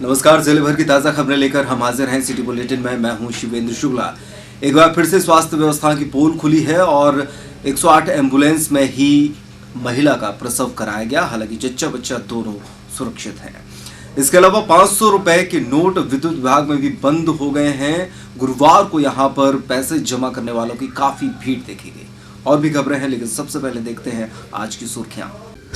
नमस्कार, जिले भर की ताज़ा खबरें लेकर हम हाजिर हैं सिटी बुलेटिन में। मैं हूं शिवेंद्र शुक्ला। एक बार फिर से स्वास्थ्य व्यवस्था की पोल खुली है और 108 एम्बुलेंस में ही महिला का प्रसव कराया गया। हालांकि जच्चा बच्चा दोनों सुरक्षित हैं। इसके अलावा 500 रुपए के नोट विद्युत विभाग में भी बंद हो गए हैं। गुरुवार को यहां पर पैसे जमा करने वालों की काफी भीड़ देखी गई। और भी खबरें हैं, लेकिन सबसे पहले देखते हैं आज की सुर्खियां।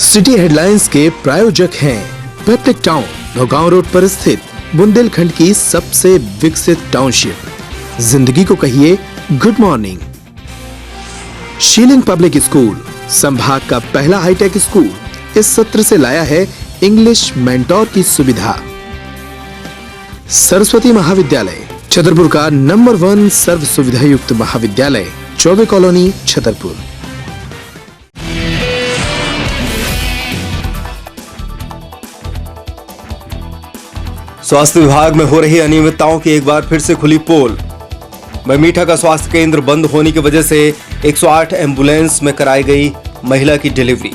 सिटी हेडलाइंस के प्रायोजक हैं पेप्टिक टाउन, नौगांव रोड पर स्थित बुंदेलखंड की सबसे विकसित टाउनशिप। जिंदगी को कहिए good morning. Shilling public school, संभाग का पहला हाईटेक स्कूल, इस सत्र से लाया है इंग्लिश मेंटोर की सुविधा। सरस्वती महाविद्यालय, छतरपुर का नंबर 1 सर्व सुविधा युक्त महाविद्यालय, चौबे कॉलोनी, छतरपुर। स्वास्थ्य विभाग में हो रही अनियमितताओं की एक बार फिर से खुली पोल। बरमीठा का स्वास्थ्य केंद्र बंद होने की वजह से 108 एम्बुलेंस में कराई गई महिला की डिलीवरी।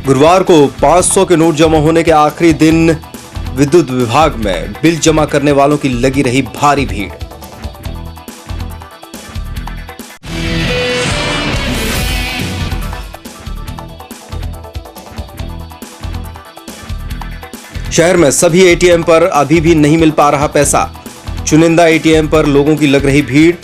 गुरुवार को 500 के नोट जमा होने के आखिरी दिन विद्युत विभाग में बिल जमा करने वालों की लगी रही भारी भीड़। शहर में सभी एटीएम पर अभी भी नहीं मिल पा रहा पैसा। चुनिंदा एटीएम पर लोगों की लग रही भीड़।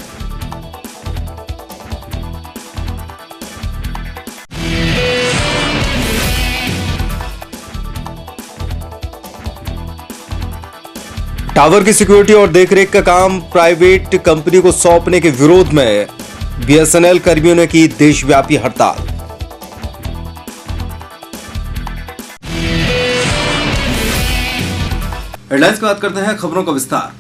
टावर की सिक्योरिटी और देखरेख का काम प्राइवेट कंपनी को सौंपने के विरोध में बीएसएनएल कर्मियों ने की देशव्यापी हड़ताल। हेडलाइंस की बात करते हैं, खबरों का विस्तार।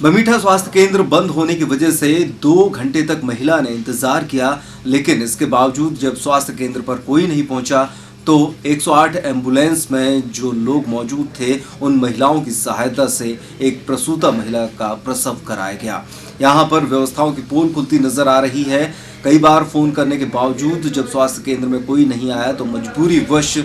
बरमीठा स्वास्थ्य केंद्र बंद होने की वजह से 2 घंटे तक महिला ने इंतजार किया, लेकिन इसके बावजूद जब स्वास्थ्य केंद्र पर कोई नहीं पहुंचा तो 108 एम्बुलेंस में जो लोग मौजूद थे उन महिलाओं की सहायता से एक प्रसूता महिला का प्रसव कराया गया। यहां पर व्यवस्थाओं की पोल खुलती नजर आ रही है। कई बार फोन करने के बावजूद जब स्वास्थ्य केंद्र में कोई नहीं आया तो मजबूरी वश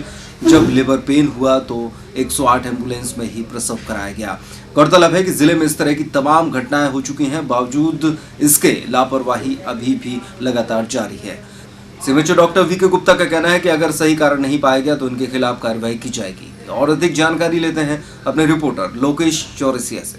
जब लेबर पेन हुआ तो 108 एम्बुलेंस में ही प्रसव कराया गया। गौरतलब है कि जिले में इस तरह की तमाम घटनाएं हो चुकी हैं, बावजूद इसके लापरवाही अभी भी लगातार जारी है। सीएमएचओ डॉक्टर वीके गुप्ता का कहना है कि अगर सही कारण नहीं पाया गया तो उनके खिलाफ कार्रवाई की जाएगी। और अधिक जानकारी लेते हैं अपने रिपोर्टर लोकेश चौरसिया से।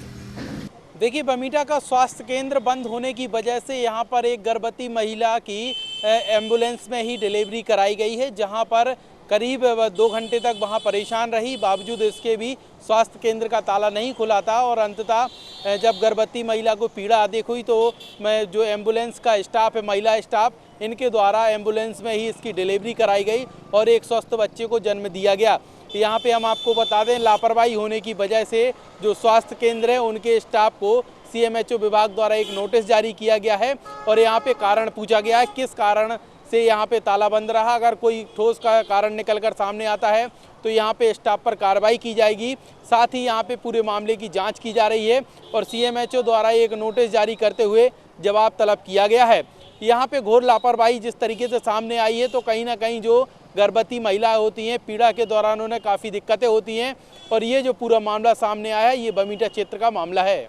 देखिए, बरमीठा का स्वास्थ्य केंद्र बंद होने की वजह से यहाँ पर एक गर्भवती महिला की एम्बुलेंस में ही डिलीवरी कराई गई है, जहाँ पर करीब 2 घंटे तक वहाँ परेशान रही। बावजूद इसके भी स्वास्थ्य केंद्र का ताला नहीं खुला था और अंततः जब गर्भवती महिला को पीड़ा अधिक हुई तो जो एम्बुलेंस का स्टाफ है, महिला स्टाफ, इनके द्वारा एम्बुलेंस में ही इसकी डिलीवरी कराई गई और एक स्वस्थ बच्चे को जन्म दिया गया। यहाँ पे हम आपको बता दें, लापरवाही होने की वजह से जो स्वास्थ्य केंद्र है उनके स्टाफ को सीएमएचओ विभाग द्वारा एक नोटिस जारी किया गया है और यहाँ पे कारण पूछा गया है किस कारण से यहाँ पे ताला बंद रहा। अगर कोई ठोस का कारण निकलकर सामने आता है तो यहाँ पे स्टाफ पर कार्रवाई की जाएगी। साथ ही यहाँ पे पूरे मामले की जांच की जा रही है और सीएमएचओ द्वारा एक नोटिस जारी करते हुए जवाब तलब किया गया है। यहाँ पे घोर लापरवाही जिस तरीके से सामने आई है तो कहीं ना कहीं जो गर्भवती महिलाएं होती हैं, पीड़ा के दौरान उन्हें काफ़ी दिक्कतें होती हैं और ये जो पूरा मामला सामने आया है ये बरमीठा क्षेत्र का मामला है।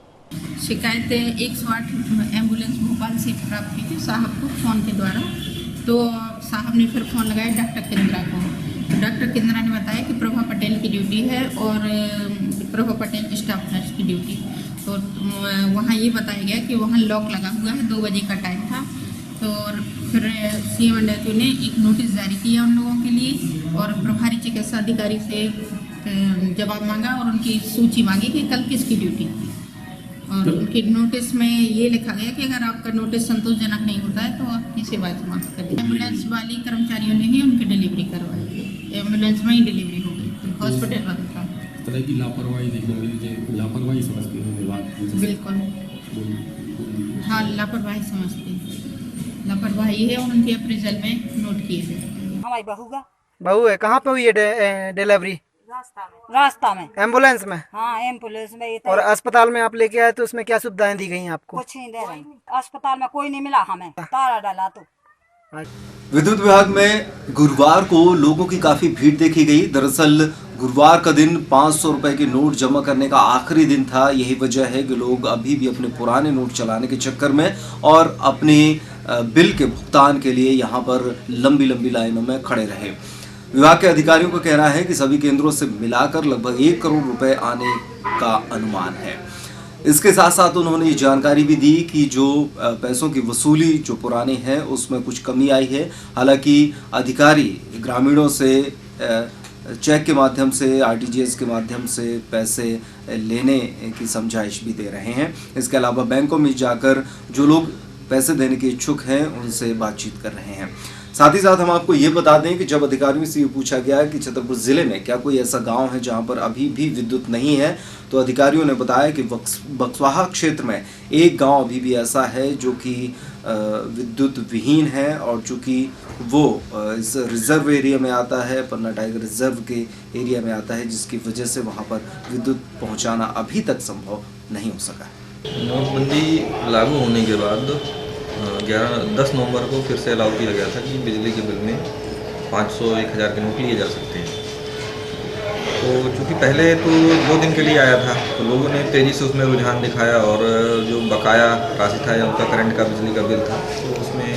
शिकायत 108 एम्बुलेंस भोपाल से प्राप्त की थी साहब को फ़ोन के द्वारा। तो साहब ने फिर फ़ोन लगाया डॉक्टर केंद्रा को। डॉक्टर केंद्रा ने बताया कि प्रभा पटेल की ड्यूटी है और प्रभा पटेल स्टाफ नर्स की ड्यूटी। तो वहाँ ये बताया गया कि वहाँ लॉक लगा हुआ है, 2 बजे का टाइम था। तो फिर सीएमएचओ ने एक नोटिस जारी किया उन लोगों के लिए और प्रभारी चिकित्सा अधिकारी से जवाब मांगा और उनकी सूची मांगी कि कल किसकी ड्यूटी थी। और उनके नोटिस में ये लिखा गया कि अगर आपका नोटिस संतोषजनक नहीं होता है तो आपकी सेवा समाप्त कर दी। एम्बुलेंस वाली कर्मचारियों ने ही उनकी डिलीवरी करवाई, एम्बुलेंस में ही डिलीवरी हो गई, हॉस्पिटल बंद था। इस तरह की लापरवाही देखने को मिली, लापरवाही समझती हूँ बात। बिल्कुल, हाँ लापरवाही समझती है, लापरवाही है और उनके अप्रेजल में नोट किए गए। हमारी बहू है। कहाँ पे हुई है डिलीवरी? रास्ता में। एम्बुलेंस में? हाँ एम्बुलेंस में ही। और अस्पताल में आप लेके आए तो उसमें क्या सुविधाएं दी गई आपको? कुछ नहीं दे रही, अस्पताल में कोई नहीं मिला हमें, ताला डाला तो। विद्युत विभाग में गुरुवार को लोगों की काफी भीड़ देखी गई। दरअसल गुरुवार का दिन 500 रुपए के नोट जमा करने का आखिरी दिन था। यही वजह है कि लोग अभी भी अपने पुराने नोट चलाने के चक्कर में और अपने बिल के भुगतान के लिए यहाँ पर लंबी लंबी लाइनों में खड़े रहे। विभाग के अधिकारियों का कहना है कि सभी केंद्रों से मिलाकर लगभग 1 करोड़ रुपए आने का अनुमान है। इसके साथ साथ उन्होंने ये जानकारी भी दी कि जो पैसों की वसूली जो पुरानी है उसमें कुछ कमी आई है। हालांकि अधिकारी ग्रामीणों से चेक के माध्यम से, आरटीजीएस के माध्यम से पैसे लेने की समझाइश भी दे रहे हैं। इसके अलावा बैंकों में जाकर जो लोग पैसे देने के इच्छुक हैं उनसे बातचीत कर रहे हैं। साथ ही साथ हम आपको ये बता दें कि जब अधिकारियों से ये पूछा गया कि छतरपुर जिले में क्या कोई ऐसा गांव है जहां पर अभी भी विद्युत नहीं है, तो अधिकारियों ने बताया कि बक्सवाहा क्षेत्र में एक गांव अभी भी ऐसा है जो कि विद्युत विहीन है और चूंकि वो इस रिजर्व एरिया में आता है, पन्ना टाइगर रिजर्व के एरिया में आता है, जिसकी वजह से वहाँ पर विद्युत पहुँचाना अभी तक संभव नहीं हो सका। नोटबंदी लागू होने के बाद 10 नवंबर को फिर से अलाउ किया गया था कि बिजली के बिल में 500, 1000 के नोट लिए जा सकते हैं। तो चूँकि पहले तो 2 दिन के लिए आया था तो लोगों ने तेज़ी से उसमें रुझान दिखाया और जो बकाया राशि था या उनका करंट का बिजली का बिल था तो उसमें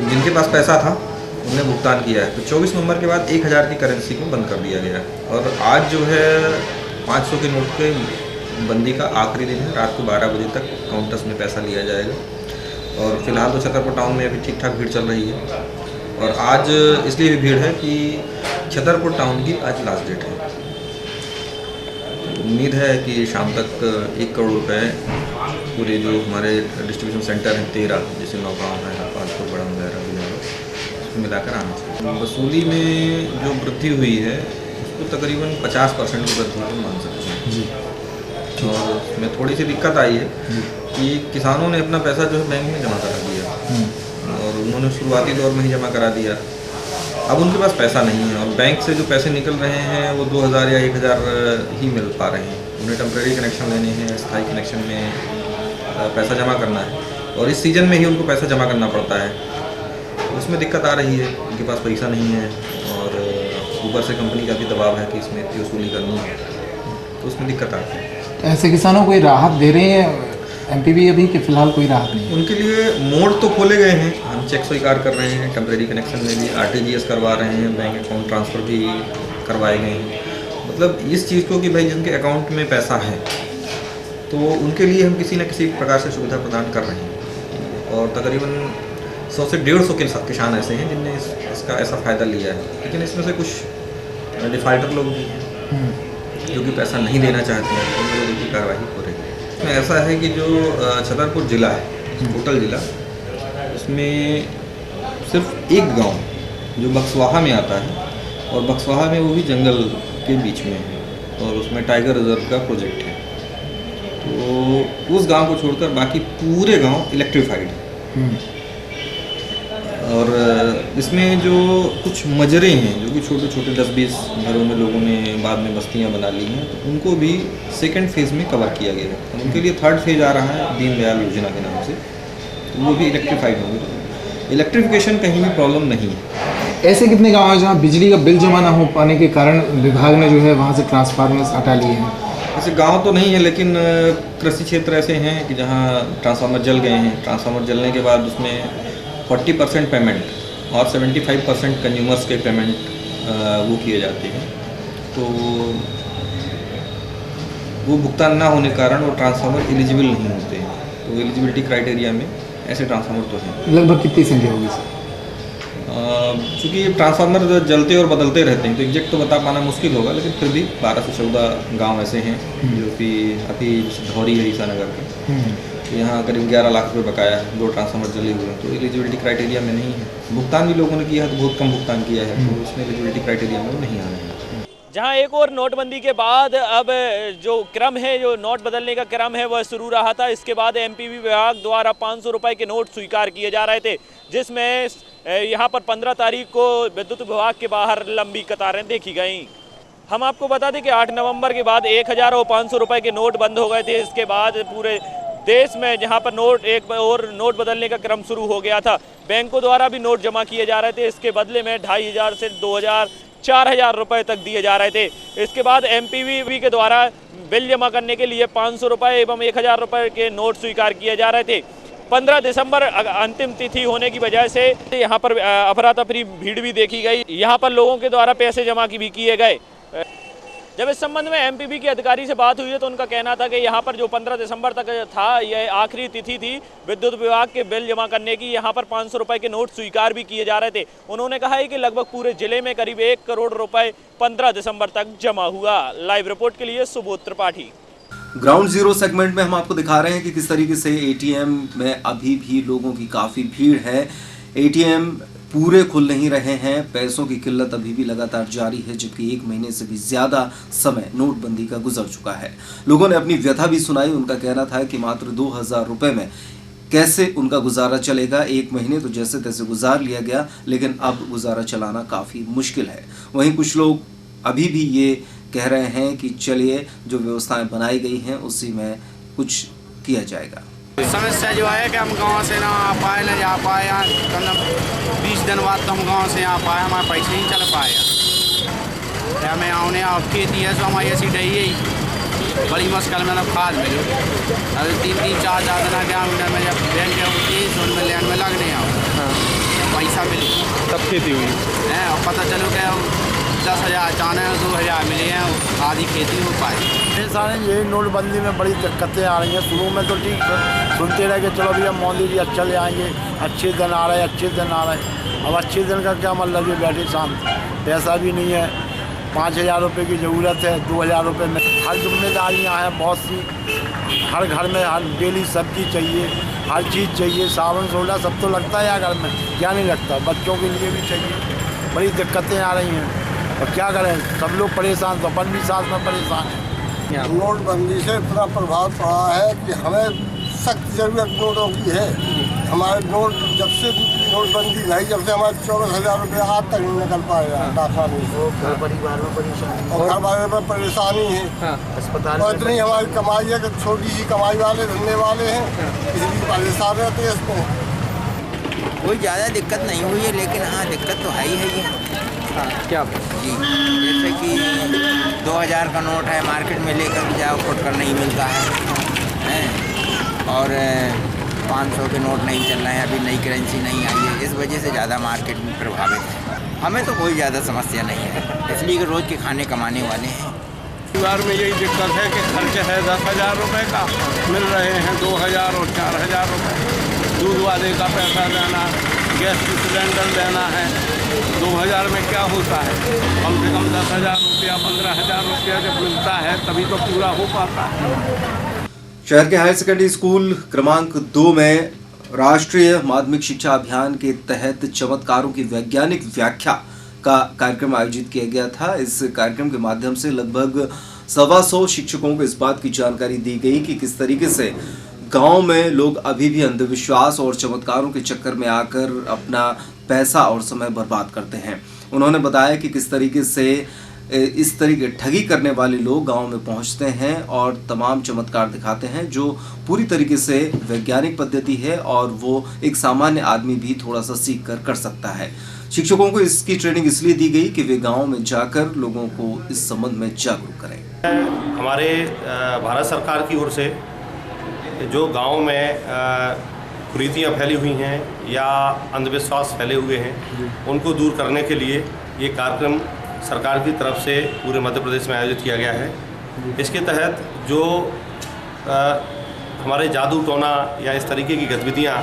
जिनके पास पैसा था उन्हें भुगतान किया है। तो 24 नवंबर के बाद 1000 की करेंसी को बंद कर दिया गया और आज जो है 500 के नोट पे बंदी का आखिरी दिन है। रात को 12 बजे तक काउंटर्स में पैसा लिया जाएगा और फिलहाल तो छतरपुर टाउन में अभी ठीक ठाक भीड़ चल रही है और आज इसलिए भी भीड़ है कि छतरपुर टाउन की आज लास्ट डेट है। उम्मीद है कि शाम तक 1 करोड़ रुपए पूरे जो हमारे डिस्ट्रीब्यूशन सेंटर हैं 13 जैसे नौगांव है, पालपुर, बड़ा वगैरह उसको मिलाकर आना चाहिए। वसूली में जो वृद्धि हुई है उसको तकरीबन 50% की वृद्धि को मान सकते हैं जी। और उसमें थोड़ी सी दिक्कत आई है कि किसानों ने अपना पैसा जो है बैंक में जमा करा दिया और उन्होंने शुरुआती दौर में ही जमा करा दिया। अब उनके पास पैसा नहीं है और बैंक से जो पैसे निकल रहे हैं वो 2000 या 1000 ही मिल पा रहे हैं। उन्हें टेम्प्रेरी कनेक्शन लेने हैं, स्थायी कनेक्शन में पैसा जमा करना है और इस सीज़न में ही उनको पैसा जमा करना पड़ता है। उसमें दिक्कत आ रही है, उनके पास पैसा नहीं है और ऊपर से कंपनी का भी दबाव है कि इसमें इतनी वसूली करनी है, तो उसमें दिक्कत आती है। ऐसे किसानों को राहत दे रहे हैं एमपीवी अभी कि फिलहाल कोई राहत नहीं? उनके लिए मोड तो खोले गए हैं, हम चेक स्वीकार कर रहे हैं, टेम्प्रेरी कनेक्शन में भी आरटीजीएस करवा रहे हैं, बैंक अकाउंट ट्रांसफ़र भी करवाए गए हैं। मतलब इस चीज़ को कि भाई जिनके अकाउंट में पैसा है तो उनके लिए हम किसी न किसी प्रकार से सुविधा प्रदान कर रहे हैं और तकरीबन 100 से 150 के किसान ऐसे हैं जिनने इसका ऐसा फ़ायदा लिया है। लेकिन इसमें से कुछ डिफ़ाल्टर लोग भी हैं जो कि पैसा नहीं देना चाहते हैं तो उन लोगों की कार्रवाई हो रही है। इसमें ऐसा है कि जो छतरपुर ज़िला है, टोटल ज़िला, उसमें सिर्फ एक गांव जो बक्सवाहा में आता है और बक्सवाहा में वो भी जंगल के बीच में है और उसमें टाइगर रिजर्व का प्रोजेक्ट है। तो उस गांव को छोड़कर बाकी पूरे गांव इलेक्ट्रीफाइड है और इसमें जो कुछ मजरे हैं जो कि छोटे छोटे 10-20 घरों में लोगों ने बाद में बस्तियां बना ली हैं तो उनको भी सेकंड फेज़ में कवर किया गया है। उनके लिए थर्ड फेज़ आ रहा है दीनदयाल योजना के नाम से, तो वो भी इलेक्ट्रीफाइड होंगे। इलेक्ट्रिफिकेशन कहीं भी प्रॉब्लम नहीं है। ऐसे कितने गाँव हैं जहाँ बिजली का बिल जमा ना हो पाने के कारण विभाग ने जो है वहाँ से ट्रांसफार्मर्स हटा लिए हैं? ऐसे गांव तो नहीं है लेकिन कृषि क्षेत्र ऐसे हैं कि जहाँ ट्रांसफार्मर जल गए हैं। ट्रांसफार्मर जलने के बाद उसमें 40% पेमेंट और 75% कंज्यूमर्स के पेमेंट वो किए जाते हैं, तो वो भुगतान ना होने के कारण वो ट्रांसफार्मर एलिजिबल नहीं होते हैं। तो एलिजिबिलिटी क्राइटेरिया में ऐसे ट्रांसफार्मर तो हैं। लगभग कितनी संख्या होगी सर? चूँकि ये ट्रांसफार्मर जलते और बदलते रहते हैं तो एग्जैक्ट तो बता पाना मुश्किल होगा, लेकिन फिर भी 12 से 14 गाँव ऐसे हैं जो कि अभी धौरी है ईसानगर के, यहाँ करीब 11 लाख रुपये बकाया है, 2 ट्रांसफार्मर जले हुए हैं, तो एलिजिबिलिटी क्राइटेरिया में नहीं है। भुगतान भी लोगों ने किया है तो बहुत कम भुगतान किया है, तो उसमें एलिजिबिलिटी क्राइटेरिया में नहीं आ रहे हैं। जहां एक और नोटबंदी के बाद अब जो क्रम है, जो नोट बदलने का क्रम है, वह शुरू रहा था। इसके बाद एमपीवी विभाग द्वारा 500 रुपए के नोट स्वीकार किए जा रहे थे, जिसमें यहां पर 15 तारीख को विद्युत विभाग के बाहर लंबी कतारें देखी गईं। हम आपको बता दें कि 8 नवंबर के बाद 1000 और 500 रुपए के नोट बंद हो गए थे। इसके बाद पूरे देश में जहां पर एक और नोट बदलने का क्रम शुरू हो गया था। बैंकों द्वारा भी नोट जमा किए जा रहे थे। इसके बदले में 2500 से 2000, 4000 रुपए तक दिए जा रहे थे। इसके बाद एमपीवी के द्वारा बिल जमा करने के लिए 500 रुपए एवं 1000 रुपए के नोट स्वीकार किए जा रहे थे। 15 दिसंबर अंतिम तिथि होने की वजह से यहाँ पर अफरा तफरी भीड़ भी देखी गई। यहाँ पर लोगों के द्वारा पैसे जमा भी किए गए। जब इस संबंध में एमपीवी के अधिकारी से बात हुई है तो उनका कहना था कि यहाँ पर जो 15 दिसंबर तक था, यह आखिरी तिथि थी विद्युत विभाग के बिल जमा करने की। यहाँ पर 500 रुपए के नोट स्वीकार भी किए जा रहे थे। उन्होंने कहा है कि लगभग पूरे जिले में करीब 1 करोड़ रुपए 15 दिसंबर तक जमा हुआ। लाइव रिपोर्ट के लिए Subodh Tripathi. Ground zero segment में हम आपको दिखा रहे हैं कि किस तरीके से एटीएम में अभी भी लोगों की काफ़ी भीड़ है। एटीएम पूरे खुल नहीं रहे हैं। पैसों की किल्लत अभी भी लगातार जारी है, जबकि 1 महीने से भी ज़्यादा समय नोटबंदी का गुजर चुका है। लोगों ने अपनी व्यथा भी सुनाई। उनका कहना था कि मात्र 2000 रुपये में कैसे उनका गुजारा चलेगा। 1 महीने तो जैसे तैसे गुजार लिया गया, लेकिन अब गुजारा चलाना काफ़ी मुश्किल है। वहीं कुछ लोग अभी भी ये कह रहे हैं कि चलिए जो व्यवस्थाएं बनाई गई हैं उसी में कुछ किया जाएगा। समस्या जो है कि हम गांव से ना आ पाए, ना जा पाए। 20 दिन बाद तो हम गांव से आ पाए, हमारे पैसे नहीं चल पाए। हमें आने और खेती है, सो हमारी ऐसी डही है बड़ी मुश्किल में खाद मिलो। अभी 3-3, 4-4 दिन के आमदन में जब बैंक में लैंड में लगने आओ पैसा मिले तब खेती हुई है। और पता चलो कि 10,000 चाने 2,000 मिले हैं, आधी खेती हो पाई। सारे यही नोटबंदी में बड़ी दिक्कतें आ रही हैं। शुरू में तो ठीक सुनते रहे कि चलो भैया मोदी जी अच्छा ले आएंगे, अच्छे दिन आ रहे, अच्छे दिन आ रहे। अब अच्छे दिन का क्या मतलब, ये बैठे शाम पैसा भी नहीं है। 5,000 रुपये की ज़रूरत है, 2,000 रुपये में हर जिम्मेदारियाँ हैं बहुत सी। हर घर में हर डेली सब्जी चाहिए, हर चीज़ चाहिए, साबुन सोडा सब तो लगता है यार घर में, क्या नहीं लगता। बच्चों के लिए भी चाहिए। बड़ी दिक्कतें आ रही हैं और क्या करें, सब लोग परेशान, तो अपन भी साथ में परेशान हैं। नोटबंदी से इतना प्रभाव पड़ा है कि हमें सख्त ज़रूरत नोटों की है। हमारे नोट जब से नोटबंदी रही, जब से हमारे 24,000 रुपये आज तक नहीं निकल पाएगा। घर परिवार में परेशानी और घर वाले में परेशानी है। अस्पताल और इतनी हमारी कमाई है कि छोटी सी कमाई वाले धंधे वाले हैं, इसलिए परेशान रहते हैं। इसमें कोई ज़्यादा दिक्कत नहीं हुई है, लेकिन हाँ दिक्कत तो है ही है। क्या जी, जैसे कि 2000 का नोट है, मार्केट में लेकर जाओ फुटकर नहीं मिलता है। और 500 के नोट नहीं चल रहे हैं, अभी नई करेंसी नहीं आई है। इस वजह से ज़्यादा मार्केट में प्रभावित है। हमें तो कोई ज़्यादा समस्या नहीं है, इसलिए कि रोज़ के खाने कमाने वाले हैं। परिवार में यही दिक्कत है कि खर्च है 10,000 रुपये का, मिल रहे हैं 2,000 और 4,000 रुपये। दूध वाले का पैसा देना, गैस की सिलेंडर देना है। 2,000 में क्या होता है, कम से कम 10,000 रुपया, 15,000 रुपया जब मिलता है तभी तो पूरा हो पाता है। शहर के हायर सेकेंडरी स्कूल क्रमांक 2 में राष्ट्रीय माध्यमिक शिक्षा अभियान के तहत चमत्कारों की वैज्ञानिक व्याख्या का कार्यक्रम आयोजित किया गया था। इस कार्यक्रम के माध्यम से लगभग 125 शिक्षकों को इस बात की जानकारी दी गई कि किस तरीके से गांव में लोग अभी भी अंधविश्वास और चमत्कारों के चक्कर में आकर अपना पैसा और समय बर्बाद करते हैं। उन्होंने बताया कि किस तरीके से इस तरीके ठगी करने वाले लोग गांव में पहुंचते हैं और तमाम चमत्कार दिखाते हैं, जो पूरी तरीके से वैज्ञानिक पद्धति है और वो एक सामान्य आदमी भी थोड़ा सा सीख कर सकता है। शिक्षकों को इसकी ट्रेनिंग इसलिए दी गई कि वे गांव में जाकर लोगों को इस संबंध में जागरूक करें। हमारे भारत सरकार की ओर से जो गांव में कुरीतियाँ फैली हुई हैं या अंधविश्वास फैले हुए हैं, उनको दूर करने के लिए ये कार्यक्रम सरकार की तरफ से पूरे मध्य प्रदेश में आयोजित किया गया है। इसके तहत जो हमारे जादू टोना या इस तरीके की गतिविधियाँ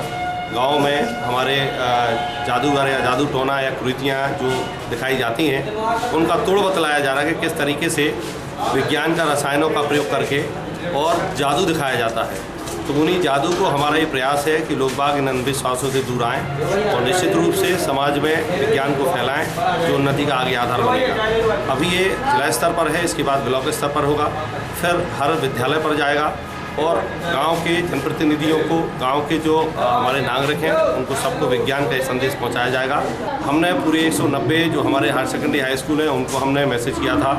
गांव में हमारे जादूगर या जादू टोना या कुरीतियाँ जो दिखाई जाती हैं, उनका तोड़ बतलाया जा रहा है कि किस तरीके से विज्ञान का रसायनों का प्रयोग करके और जादू दिखाया जाता है। तो उन्हीं जादू को हमारा ये प्रयास है कि लोग बाग इन अंधविश्वासों से दूर आएँ और निश्चित रूप से समाज में विज्ञान को फैलाएं, जो उन्नति का आगे आधार बनेगा। अभी ये जिला स्तर पर है, इसके बाद ब्लॉक स्तर पर होगा, फिर हर विद्यालय पर जाएगा और गांव के जनप्रतिनिधियों को, गांव के जो हमारे नागरिक हैं, उनको सबको विज्ञान का संदेश पहुंचाया जाएगा। हमने पूरे 190 जो हमारे हायर सेकेंडरी हाई स्कूल हैं उनको हमने मैसेज किया था,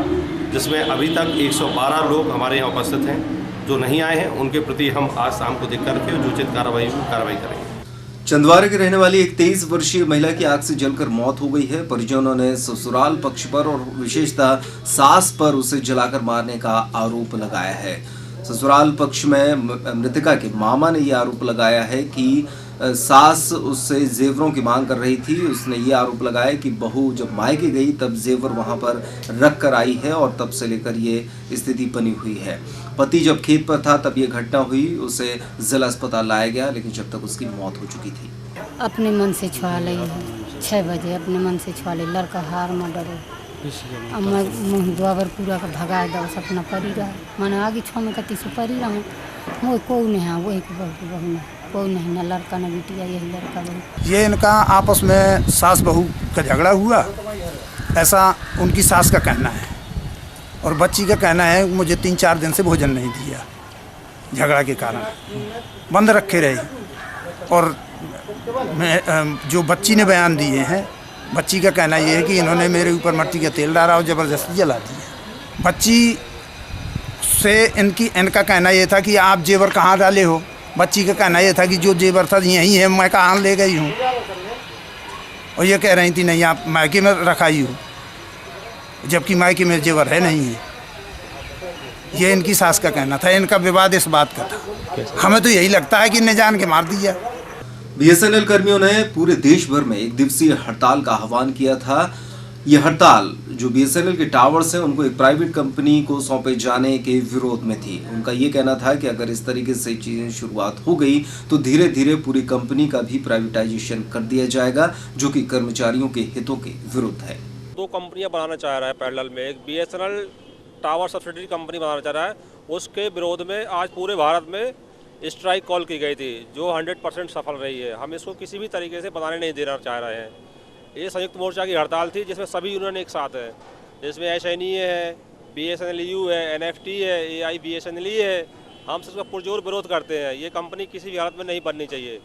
जिसमें अभी तक 112 लोग हमारे यहाँ उपस्थित हैं। जो नहीं आए हैं उनके प्रति हम आज शाम को देख करके जो उचित कार्रवाई करेंगे। चंदवारे की रहने वाली एक 23 वर्षीय महिला की आग से जलकर मौत हो गई है। परिजनों ने ससुराल पक्ष पर और विशेषतः सास पर उसे जलाकर मारने का आरोप लगाया है। ससुराल पक्ष में मृतका के मामा ने यह आरोप लगाया है कि सास उससे जेवरों की मांग कर रही थी। उसने ये आरोप लगाया कि बहू जब मायके गई तब जेवर वहां पर रख कर आई है और तब से लेकर ये स्थिति बनी हुई है। पति जब खेत पर था तब ये घटना हुई, उसे जिला अस्पताल लाया गया, लेकिन जब तक उसकी मौत हो चुकी थी। अपने मन से छुआ ली है 6 बजे, अपने मन से छुआ ली। लड़का हार में डरो, अब मैं मुँह दुआवर पूरा का भगा दो, सपना पड़ी रहा मैंने आगे 6 में कती से पड़ी रहा। वो कोई नहीं है, वही को बहू नहीं, कोई नहीं, न लड़का न बिटिया, यही लड़का बहू। ये इनका आपस में सास बहू का झगड़ा हुआ, ऐसा उनकी सास का कहना है। और बच्ची का कहना है मुझे 3-4 दिन से भोजन नहीं दिया, झगड़ा के कारण बंद रखे रहे। और जो बच्ची ने बयान दिए हैं, बच्ची का कहना ये है कि इन्होंने मेरे ऊपर मिट्टी का तेल डाला और ज़बरदस्ती जला दिया। बच्ची से इनका कहना ये था कि आप जेवर कहाँ डाले हो। बच्ची का कहना ये था कि जो जेवर था यहीं है, मैं कहाँ ले गई हूँ। और ये कह रही थी नहीं आप मायके में रखाई हो, जबकि मायके में जेवर है नहीं है। ये इनकी सास का कहना था। इनका विवाद इस बात का था। हमें तो यही लगता है कि इन्हें जान के मार दिया। बीएसएनएल कर्मियों ने पूरे देश भर में एक दिवसीय हड़ताल का आह्वान किया था। यह हड़ताल जो बीएसएनएल के टावर्स हैं उनको एक प्राइवेट कंपनी को सौंपे जाने के विरोध में थी। उनका ये कहना था कि अगर इस तरीके से चीजें शुरुआत हो गई तो धीरे धीरे पूरी कंपनी का भी प्राइवेटाइजेशन कर दिया जाएगा, जो कि कर्मचारियों के हितों के विरुद्ध है। 2 कंपनियां बनाना चाह रहा है पैरेलल में, एक बीएसएनएल टावर सब्सिडरी कंपनी बनाना चाह रहा है। उसके विरोध में आज पूरे भारत में स्ट्राइक कॉल की गई थी, जो 100% सफल रही है। हम इसको किसी भी तरीके से बनाने नहीं देना चाह रहे हैं। ये संयुक्त मोर्चा की हड़ताल थी जिसमें सभी यूनियन एक साथ है, जिसमें एसएनईए है, बीएसएनएलयू है, एनएफटी है, एआईबीएसएनएल है। हम सबका पुरजोर विरोध करते हैं। ये कंपनी किसी भी हालत में नहीं बननी चाहिए,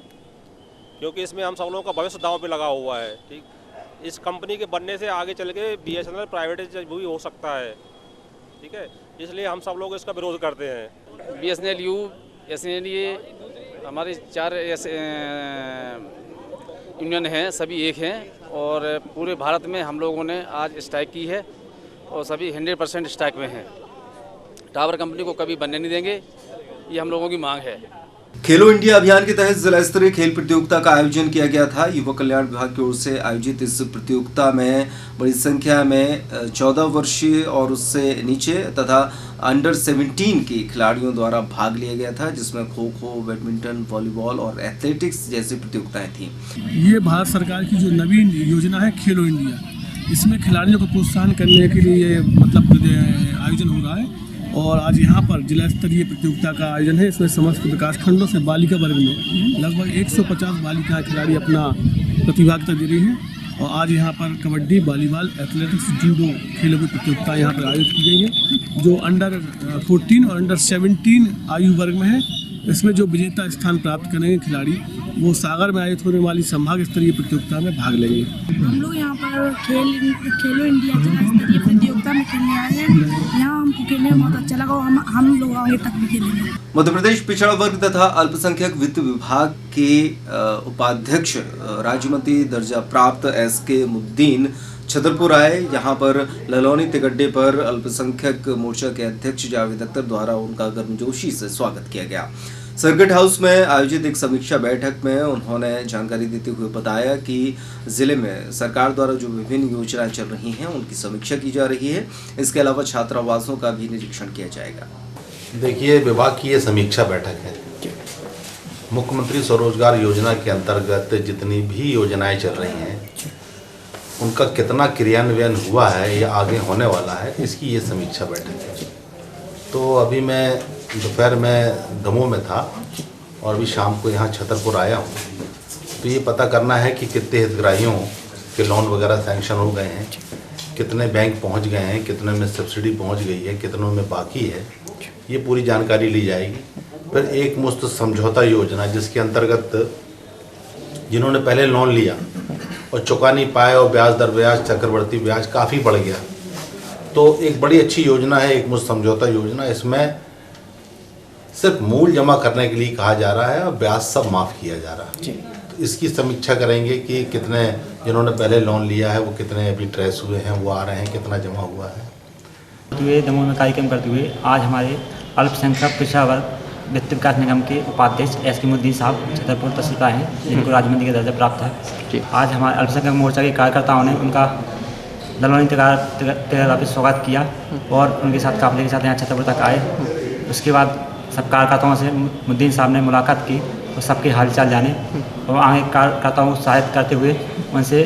क्योंकि इसमें हम सब लोगों का भविष्य दांव पे लगा हुआ है। ठीक, इस कंपनी के बनने से आगे चल के बीएसएनएल प्राइवेटाइज भी हो सकता है। ठीक है, इसलिए हम सब लोग इसका विरोध करते हैं। बीएसएनएलयू, एसएनईए, हमारे 4 यूनियन हैं, सभी एक हैं और पूरे भारत में हम लोगों ने आज स्ट्राइक की है और सभी 100% स्ट्राइक में हैं। टावर कंपनी को कभी बनने नहीं देंगे, ये हम लोगों की मांग है। खेलो इंडिया अभियान के तहत जिला स्तरीय खेल प्रतियोगिता का आयोजन किया गया था। युवा कल्याण विभाग की ओर से आयोजित इस प्रतियोगिता में बड़ी संख्या में 14 वर्षीय और उससे नीचे तथा अंडर 17 के खिलाड़ियों द्वारा भाग लिया गया था, जिसमें खो खो, बैडमिंटन, वॉलीबॉल और एथलेटिक्स जैसी प्रतियोगिताएं थीं। ये भारत सरकार की जो नवीन योजना है खेलो इंडिया, इसमें खिलाड़ियों को प्रोत्साहन करने के लिए आयोजन हो रहा है। और आज यहाँ पर जिला स्तरीय प्रतियोगिता का आयोजन है। इसमें समस्त विकास खंडों से बालिका वर्ग में लगभग 150 बालिका खिलाड़ी अपना प्रतिभागिता दे रही हैं। और आज यहाँ पर कबड्डी, वॉलीबॉल, एथलेटिक्स, जूडो खेलों की प्रतियोगिता यहाँ पर आयोजित की गई है, जो अंडर 14 और अंडर 17 आयु वर्ग में है। इसमें जो विजेता स्थान प्राप्त करेंगे खिलाड़ी, वो सागर में आयोजित होने वाली संभाग स्तरीय प्रतियोगिता में भाग लेंगे। हम लोग यहाँ पर खेलो इंडिया जिला स्तरीय प्रतियोगिता में खेलने आए हैं। यहाँ हमको खेलने में बहुत अच्छा लगा और हम लोग आगे तक भी खेलेंगे। मध्य प्रदेश पिछड़ा वर्ग तथा अल्पसंख्यक वित्त विभाग के उपाध्यक्ष राज्य मंत्री दर्जा प्राप्त एसके मुद्दीन छतरपुर आए। यहाँ पर ललौनी तिगड्डे पर अल्पसंख्यक मोर्चा के अध्यक्ष जावेद अख्तर द्वारा उनका गर्मजोशी से स्वागत किया गया। सर्किट हाउस में आयोजित एक समीक्षा बैठक में उन्होंने जानकारी देते हुए बताया कि जिले में सरकार द्वारा जो विभिन्न योजनाएं चल रही हैं उनकी समीक्षा की जा रही है। इसके अलावा छात्रावासों का भी निरीक्षण किया जाएगा। देखिए, विभाग की ये समीक्षा बैठक है। मुख्यमंत्री स्वरोजगार योजना के अंतर्गत जितनी भी योजनाएं चल रही हैं उनका कितना क्रियान्वयन हुआ है या आगे होने वाला है, इसकी ये समीक्षा बैठक है। तो अभी मैं दोपहर में दमोह में था, और अभी शाम को यहाँ छतरपुर आया हूँ, तो ये पता करना है कि कितने हितग्राहियों के लोन वगैरह सैंक्शन हो गए हैं, कितने बैंक पहुँच गए हैं, कितने में सब्सिडी पहुँच गई है, कितनों में बाकी है, ये पूरी जानकारी ली जाएगी। फिर एक मुश्त समझौता योजना जिसके अंतर्गत जिन्होंने पहले लोन लिया और चुका नहीं पाए और ब्याज दर ब्याज चक्रवर्ती ब्याज काफ़ी बढ़ गया, तो एक बड़ी अच्छी योजना है एक मुश्त समझौता योजना। इसमें सिर्फ मूल जमा करने के लिए कहा जा रहा है और ब्याज सब माफ़ किया जा रहा है। तो इसकी समीक्षा करेंगे कि कितने जिन्होंने पहले लोन लिया है वो कितने अभी ट्रेस हुए हैं, वो आ रहे हैं, कितना जमा हुआ है। दमोह में कार्यक्रम करते हुए आज हमारे अल्पसंख्यक पिछड़ा वर्ग वित्त विकास निगम के उपाध्यक्ष एसकीमुद्दीन साहब छतरपुर तहसील का हैं, जिनको राज्यमंत्री का दर्जा प्राप्त है। आज हमारे अल्पसंख्यक मोर्चा के कार्यकर्ताओं ने उनका दलवानी तेगार ऑफिस स्वागत किया और उनके साथ काफिले के साथ यहाँ छतरपुर तक आए। उसके बाद सब कार्यकर्ताओं से मुद्दीन साहब ने मुलाकात की और सबके हालचाल जाने और आगे कार्यकर्ताओं को सहायता करते हुए उनसे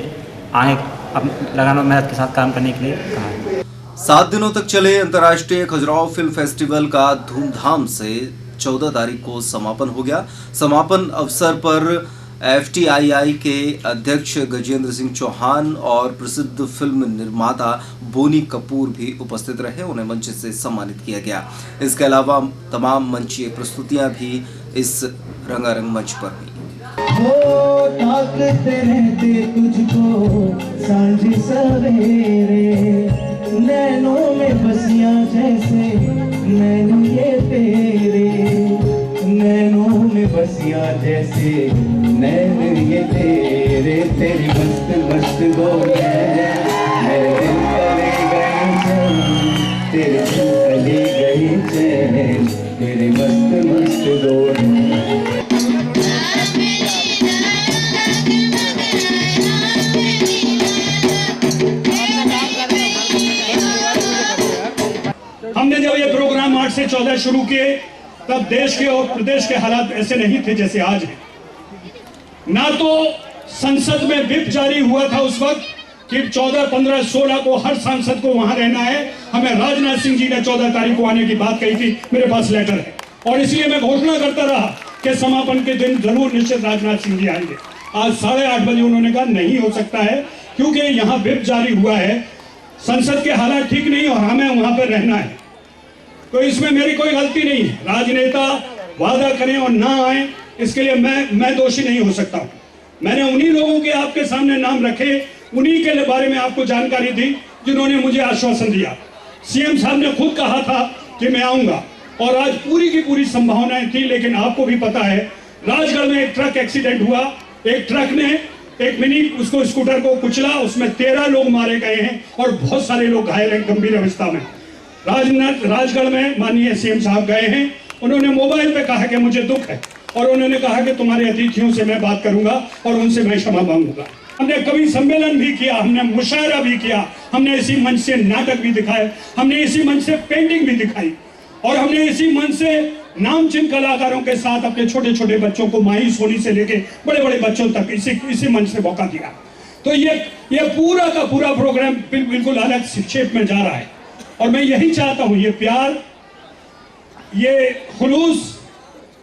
आगे लगातार मेहनत के साथ काम करने के लिए कहा है। 7 दिनों तक चले अंतर्राष्ट्रीय खजुराहो फिल्म फेस्टिवल का धूमधाम से 14 तारीख को समापन हो गया। समापन अवसर पर FTII के अध्यक्ष गजेंद्र सिंह चौहान और प्रसिद्ध फिल्म निर्माता बोनी कपूर भी उपस्थित रहे, उन्हें मंच से सम्मानित किया गया। इसके अलावा तमाम मंचीय प्रस्तुतियां भी इस रंगारंग मंच पर हुई। सांझ सवेरे नैनों में बसियां जैसे नैनो ये तेरे, नैनों में बसियां जैसे नैन ये तेरे, तेरी मस्त मस्त बोलियां मेरे दिल चले गए चैन, तेरे दिल चली गई चैन, तेरी मस्त मस्त बोलियां। हमने जब ये प्रोग्राम 8 से 14 शुरू किए तब देश के और प्रदेश के हालात ऐसे नहीं थे जैसे आज हैं। ना तो संसद में व्हिप जारी हुआ था उस वक्त कि 14, 15, 16 को हर सांसद को वहां रहना है। हमें राजनाथ सिंह जी ने 14 तारीख को आने की बात कही थी, मेरे पास लेटर है और इसलिए मैं घोषणा करता रहा कि समापन के दिन जरूर निश्चित राजनाथ सिंह जी आएंगे। आज 8:30 बजे उन्होंने कहा नहीं हो सकता है क्योंकि यहाँ व्हिप जारी हुआ है, संसद के हालात ठीक नहीं और हमें वहां पर रहना है। तो इसमें मेरी कोई गलती नहीं है। राजनेता वादा करें और ना आए इसके लिए मैं दोषी नहीं हो सकता। मैंने उन्हीं लोगों के आपके सामने नाम रखे, उन्हीं के बारे में आपको जानकारी दी जिन्होंने मुझे आश्वासन दिया। सीएम साहब ने खुद कहा था कि मैं आऊंगा और आज पूरी की पूरी संभावनाएं थी, लेकिन आपको भी पता है राजगढ़ में एक ट्रक एक्सीडेंट हुआ, एक ट्रक ने एक मिनी उसको स्कूटर को कुचला, उसमें 13 लोग मारे गए हैं और बहुत सारे लोग घायल हैं गंभीर अवस्था में। राजगढ़ में माननीय सीएम साहब गए हैं, उन्होंने मोबाइल पे कहा कि मुझे दुख है और उन्होंने कहा कि तुम्हारे अतिथियों से मैं बात करूंगा और उनसे मैं क्षमा मांगूंगा। हमने कवि सम्मेलन भी किया, हमने मुशायरा भी किया, हमने इसी मंच से नाटक भी दिखाए, हमने इसी मंच से पेंटिंग भी दिखाई और हमने इसी मंच से नामचीन कलाकारों के साथ अपने छोटे छोटे बच्चों को माही सोनी से लेके बड़े बड़े बच्चों तक इसी मंच से मौका दिया। तो ये पूरा का पूरा प्रोग्राम बिल्कुल अलग शेप में जा रहा है और मैं यही चाहता हूँ, ये प्यार, ये खुलूस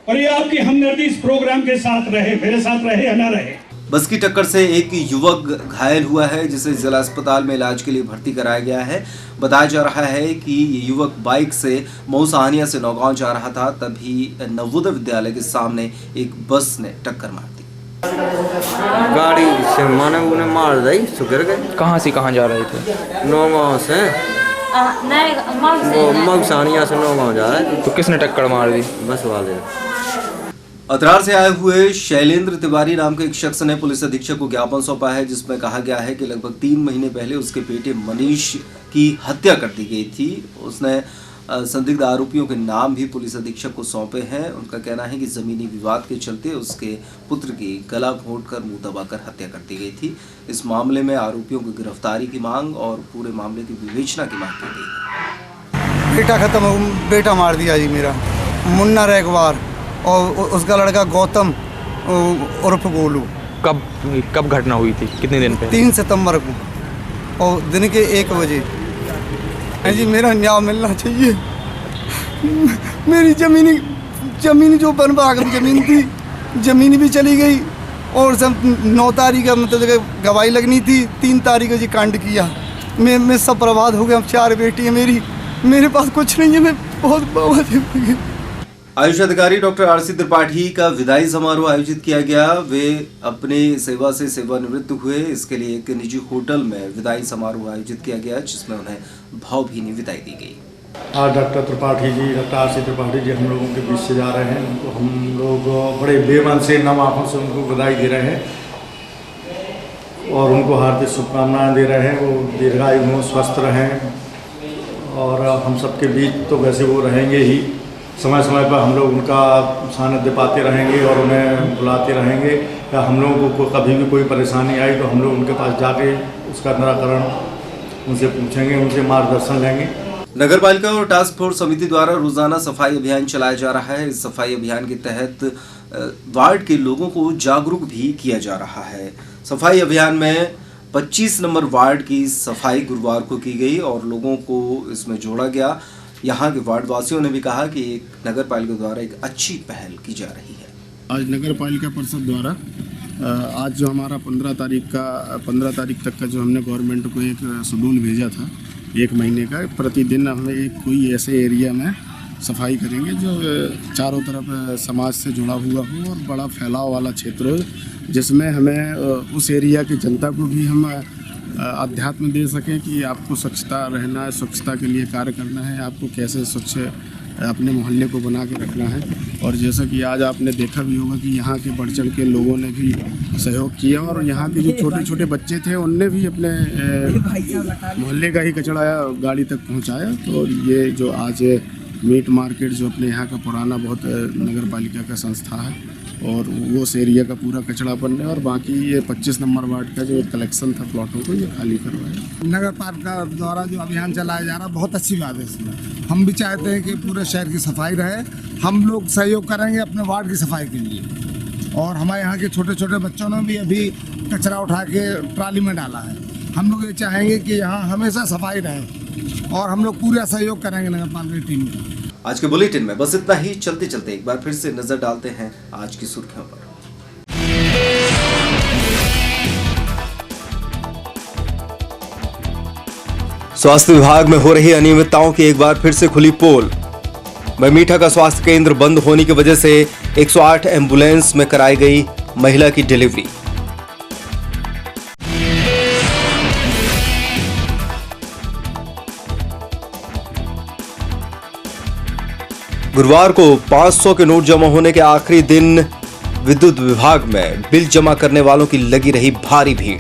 और ये आपकी हमदर्दी इस प्रोग्राम के साथ रहे, मेरे साथ रहे या ना रहे। बस की टक्कर से एक युवक घायल हुआ है जिसे जिला अस्पताल में इलाज के लिए भर्ती कराया गया है। बताया जा रहा है कि ये युवक बाइक से मऊ सहानिया से नौगांव जा रहा था, तभी नवोदय विद्यालय के सामने एक बस ने टक्कर मार दी। गाड़ी से माने उन्हें मार दी, सुधर गए। कहाँ से कहाँ जा रहे थे? नौगांव से मऊ सहानिया से नौगांव जा रहे। तो किसने टक्कर मार दी? बस वाले। अतरार से आए हुए शैलेंद्र तिवारी नाम के एक शख्स ने पुलिस अधीक्षक को ज्ञापन सौंपा है जिसमें कहा गया है कि लगभग 3 महीने पहले उसके बेटे मनीष की हत्या कर दी गई थी। उसने संदिग्ध आरोपियों के नाम भी पुलिस अधीक्षक को सौंपे हैं। उनका कहना है कि जमीनी विवाद के चलते उसके पुत्र की गला घोंटकर मुंह दबाकर हत्या कर दी गई थी। इस मामले में आरोपियों की गिरफ्तारी की मांग और पूरे मामले की विवेचना की मांग की गई। बेटा खत्म, बेटा मार दिया जी मेरा, मुन्ना रेगवार और उसका लड़का गौतम उर्फ गोलू। कब घटना हुई थी? कितने दिन पहले? 3 सितंबर को और दिन के 1 बजे। जी मेरा न्याय मिलना चाहिए, मेरी जमीनी जमीन जो बनवा जमीन थी, जमीन भी चली गई और सब 9 तारीख का मतलब गवाही लगनी थी, 3 तारीख को जी कांड किया। मैं सब बर्बाद हो गया। 4 बेटी है मेरे पास कुछ नहीं है, मैं बहुत बर्बाद। आयुष अधिकारी डॉक्टर आरसी त्रिपाठी का विदाई समारोह आयोजित किया गया। वे अपनी सेवा से सेवानिवृत्त हुए। इसके लिए एक निजी होटल में विदाई समारोह आयोजित किया गया, जिसमें उन्हें भावभीनी विदाई दी गई। आज doctor Tripathi ji, doctor RC Tripathi ji हम लोगों के बीच से जा रहे हैं। उनको हम लोग बड़े बेमन से, नम आँखों से उनको विदाई दे रहे हैं और उनको हार्दिक शुभकामनाएं दे रहे हैं। वो दीर्घायु हों, स्वस्थ रहें और हम सबके बीच तो वैसे वो रहेंगे ही। समय समय पर हम लोग उनका सानिध्य पाते रहेंगे और उन्हें बुलाते रहेंगे। या हम लोगों को कभी भी कोई परेशानी आई तो हम लोग उनके पास जाके उसका निराकरण उनसे पूछेंगे, उनसे मार्गदर्शन लेंगे। नगर पालिका और टास्क फोर्स समिति द्वारा रोजाना सफाई अभियान चलाया जा रहा है। इस सफाई अभियान के तहत वार्ड के लोगों को जागरूक भी किया जा रहा है। सफाई अभियान में 25 नंबर वार्ड की सफाई गुरुवार को की गई और लोगों को इसमें जोड़ा गया। यहाँ के वार्ड वासियों ने भी कहा कि एक नगर पालिका द्वारा एक अच्छी पहल की जा रही है। आज नगर पालिका परिषद द्वारा आज जो हमारा 15 तारीख तक का जो हमने गवर्नमेंट को एक शेड्यूल भेजा था 1 महीने का, प्रतिदिन हमें एक कोई ऐसे एरिया में सफाई करेंगे जो चारों तरफ समाज से जुड़ा हुआ हो और बड़ा फैलाव वाला क्षेत्र हो, जिसमें हमें उस एरिया की जनता को भी हम अध्यात्म दे सकें कि आपको स्वच्छता रहना है, स्वच्छता के लिए कार्य करना है, आपको कैसे स्वच्छ अपने मोहल्ले को बना के रखना है। और जैसा कि आज आपने देखा भी होगा कि यहाँ के बढ़ चढ़ के लोगों ने भी सहयोग किया और यहाँ के जो छोटे छोटे बच्चे थे उनने भी अपने मोहल्ले का ही कचरा गाड़ी तक पहुँचाया। तो ये जो आज मीट मार्केट जो अपने यहाँ का पुराना बहुत नगर पालिका का संस्था है और वो उस एरिया का पूरा कचरा बनने और बाकी ये 25 नंबर वार्ड का जो कलेक्शन था प्लॉटों को ये खाली करवाया। नगर पालिका द्वारा जो अभियान चलाया जा रहा है बहुत अच्छी बात है। इसमें हम भी चाहते हैं कि पूरे शहर की सफाई रहे। हम लोग सहयोग करेंगे अपने वार्ड की सफाई के लिए और हमारे यहाँ के छोटे छोटे बच्चों ने भी अभी कचरा उठा के ट्राली में डाला है। हम लोग ये चाहेंगे कि यहाँ हमेशा सफाई रहे और हम लोग पूरा सहयोग करेंगे नगर पालिका टीम का। आज के बुलेटिन में बस इतना ही। चलते चलते एक बार फिर से नजर डालते हैं आज की सुर्खियों पर। स्वास्थ्य विभाग में हो रही अनियमितताओं की एक बार फिर से खुली पोल। बमीठा का स्वास्थ्य केंद्र बंद होने की वजह से 108 एम्बुलेंस में कराई गई महिला की डिलीवरी। गुरुवार को 500 के नोट जमा होने के आखिरी दिन विद्युत विभाग में बिल जमा करने वालों की लगी रही भारी भीड़।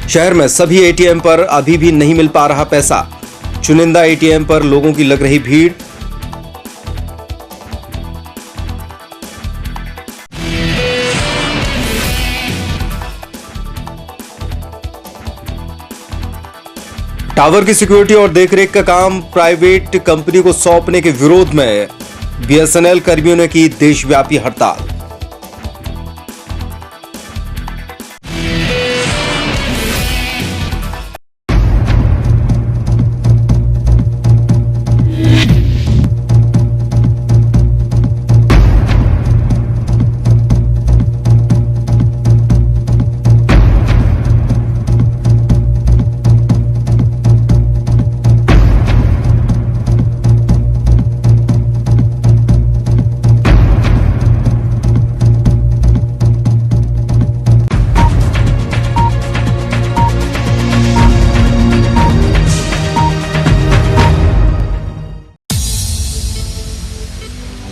शहर में सभी एटीएम पर अभी भी नहीं मिल पा रहा पैसा। चुनिंदा एटीएम पर लोगों की लग रही भीड़। टावर की सिक्योरिटी और देखरेख का काम प्राइवेट कंपनी को सौंपने के विरोध में बीएसएनएल कर्मियों ने की देशव्यापी हड़ताल।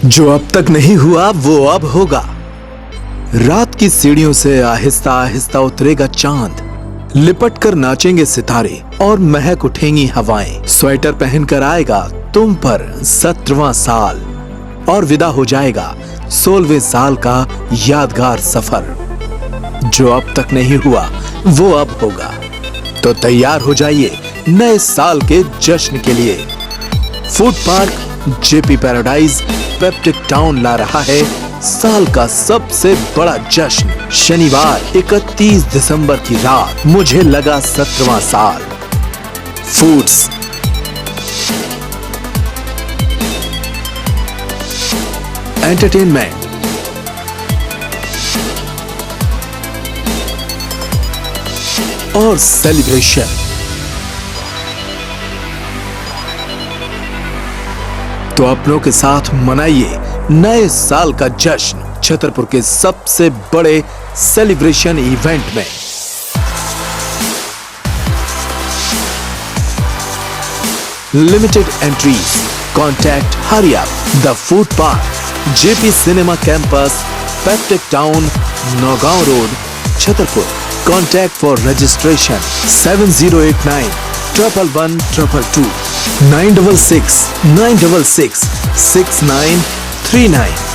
जो अब तक नहीं हुआ वो अब होगा। रात की सीढ़ियों से आहिस्ता आहिस्ता उतरेगा चांद, लिपट कर नाचेंगे सितारे और महक उठेंगी हवाएं। स्वेटर पहनकर आएगा तुम पर 17वां साल और विदा हो जाएगा 16वें साल का यादगार सफर। जो अब तक नहीं हुआ वो अब होगा। तो तैयार हो जाइए नए साल के जश्न के लिए। Food park JP paradise Peptech town ला रहा है साल का सबसे बड़ा जश्न। शनिवार 31 दिसंबर की रात मुझे लगा 17वां साल। फूड्स, एंटरटेनमेंट, और सेलिब्रेशन। तो अपनों के साथ मनाइए नए साल का जश्न छतरपुर के सबसे बड़े सेलिब्रेशन इवेंट में। Limited entries, contact hurry up. The food park, JP cinema campus, Peptech town, Naugaon road, Chhatarpur. Contact for registration 7089 111 222 966 966 6939।